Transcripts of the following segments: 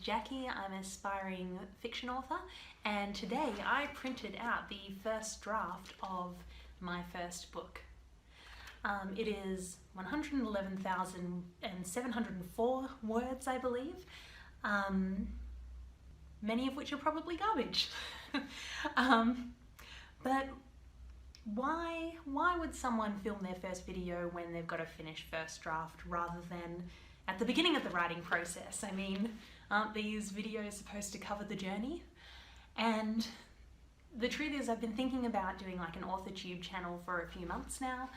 Jackie. I'm an aspiring fiction author, and today I printed out the first draft of my first book. It is 111,704 words, I believe, many of which are probably garbage. But why would someone film their first video when they've got a finished first draft rather than at the beginning of the writing process? I mean, aren't these videos supposed to cover the journey? And the truth is, I've been thinking about doing like an authortube channel for a few months now,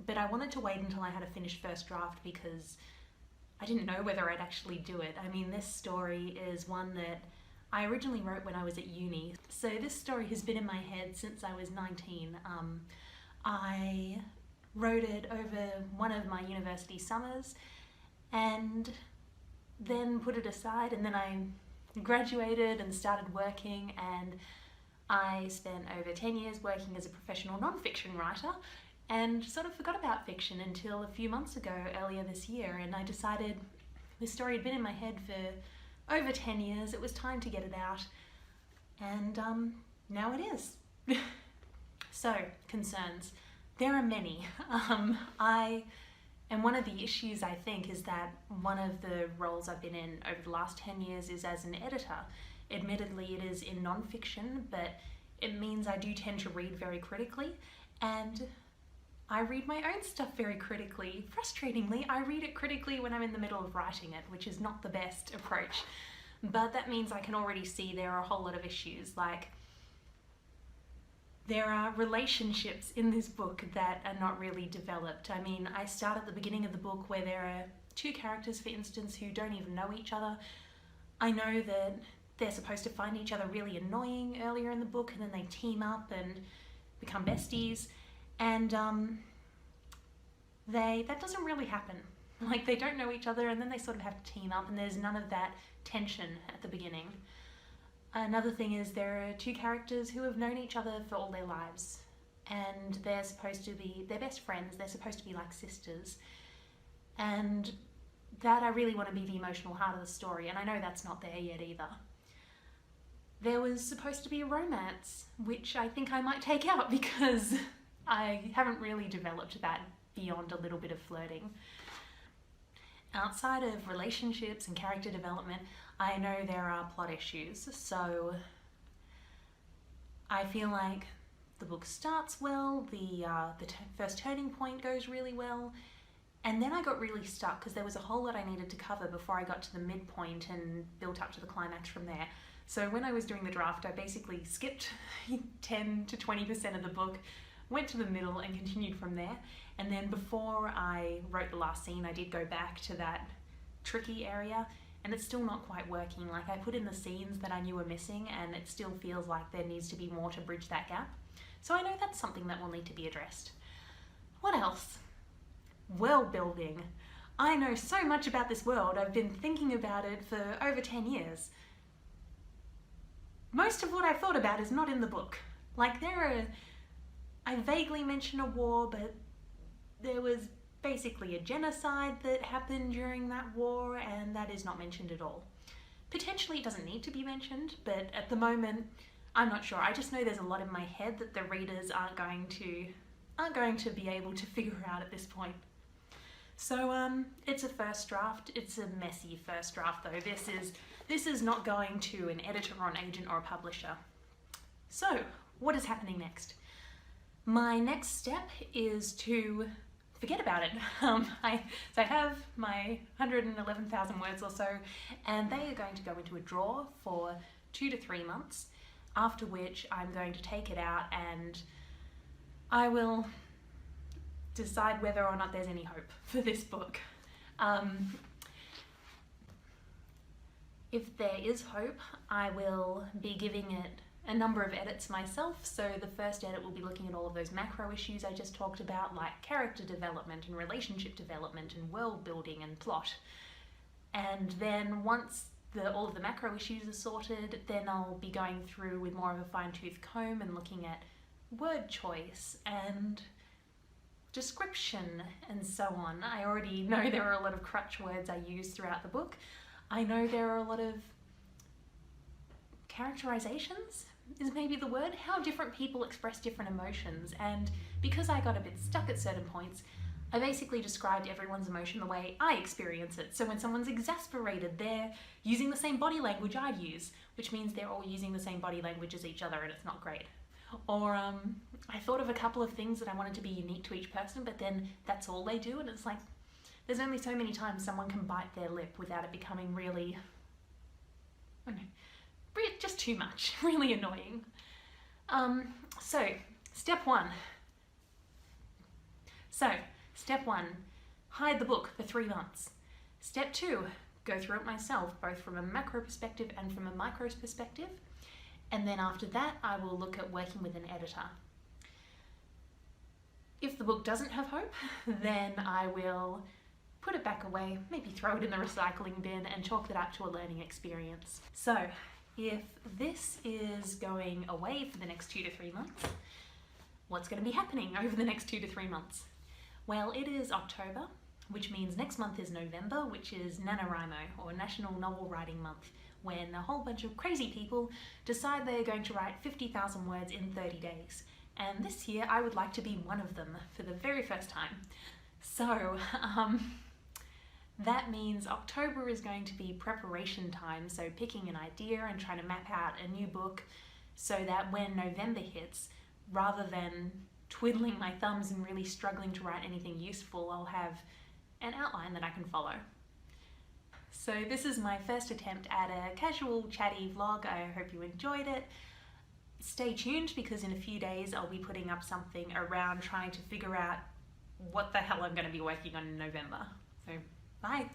but I wanted to wait until I had a finished first draft because I didn't know whether I'd actually do it. I mean, this story is one that I originally wrote when I was at uni, so this story has been in my head since I was 19. I wrote it over one of my university summers and then put it aside, and then I graduated and started working, and I spent over 10 years working as a professional non-fiction writer and sort of forgot about fiction until a few months ago, earlier this year, and I decided this story had been in my head for over 10 years, it was time to get it out, and now it is. So, concerns. There are many. And one of the issues, I think, is that one of the roles I've been in over the last 10 years is as an editor. Admittedly, it is in non-fiction, but it means I do tend to read very critically, and I read my own stuff very critically. Frustratingly, I read it critically when I'm in the middle of writing it, which is not the best approach. But that means I can already see there are a whole lot of issues, like there are relationships in this book that are not really developed. I mean, I start at the beginning of the book where there are two characters, for instance, who don't even know each other. I know that they're supposed to find each other really annoying earlier in the book, and then they team up and become besties, and that doesn't really happen. Like, they don't know each other and then they sort of have to team up, and there's none of that tension at the beginning. Another thing is there are two characters who have known each other for all their lives, and they're best friends, they're supposed to be like sisters, and that I really want to be the emotional heart of the story, and I know that's not there yet either. There was supposed to be a romance, which I think I might take out because I haven't really developed that beyond a little bit of flirting. Outside of relationships and character development, I know there are plot issues, so I feel like the book starts well, the first turning point goes really well, and then I got really stuck because there was a whole lot I needed to cover before I got to the midpoint and built up to the climax from there. So when I was doing the draft, I basically skipped 10 to 20% of the book, went to the middle and continued from there. And then before I wrote the last scene, I did go back to that tricky area, and it's still not quite working. Like, I put in the scenes that I knew were missing, and it still feels like there needs to be more to bridge that gap. So I know that's something that will need to be addressed. What else? World building. I know so much about this world. I've been thinking about it for over 10 years. Most of what I thought about is not in the book. Like, I vaguely mention a war, but there was basically a genocide that happened during that war, and that is not mentioned at all. Potentially it doesn't need to be mentioned, but at the moment, I'm not sure. I just know there's a lot in my head that the readers aren't going to be able to figure out at this point. So it's a first draft. It's a messy first draft though. This is not going to an editor or an agent or a publisher. So what is happening next? My next step is to forget about it. I have my 111,000 words or so, and they are going to go into a drawer for 2 to 3 months, after which I'm going to take it out and I will decide whether or not there's any hope for this book. If there is hope, I will be giving it a number of edits myself. So the first edit will be looking at all of those macro issues I just talked about, like character development and relationship development and world building and plot. And then once all of the macro issues are sorted, then I'll be going through with more of a fine-tooth comb and looking at word choice and description and so on. I already know there are a lot of crutch words I use throughout the book. I know there are a lot of characterizations, is maybe the word, how different people express different emotions, and because I got a bit stuck at certain points, I basically described everyone's emotion the way I experience it. So when someone's exasperated, they're using the same body language I'd use, which means they're all using the same body language as each other and it's not great. Or I thought of a couple of things that I wanted to be unique to each person, but then that's all they do, and it's like, there's only so many times someone can bite their lip without it becoming really, I don't know, just too much, really annoying. So, step one, hide the book for 3 months. Step 2, go through it myself, both from a macro perspective and from a micro perspective. And then after that, I will look at working with an editor. If the book doesn't have hope, then I will put it back away, maybe throw it in the recycling bin and chalk it up to a learning experience. So, if this is going away for the next 2 to 3 months, what's going to be happening over the next 2 to 3 months? Well, it is October, which means next month is November, which is NaNoWriMo, or National Novel Writing Month, when a whole bunch of crazy people decide they're going to write 50,000 words in 30 days. And this year I would like to be one of them for the very first time. So, that means October is going to be preparation time, so picking an idea and trying to map out a new book so that when November hits, rather than twiddling my thumbs and really struggling to write anything useful, I'll have an outline that I can follow. So this is my first attempt at a casual, chatty vlog. I hope you enjoyed it. Stay tuned, because in a few days I'll be putting up something around trying to figure out what the hell I'm going to be working on in November. So, bye!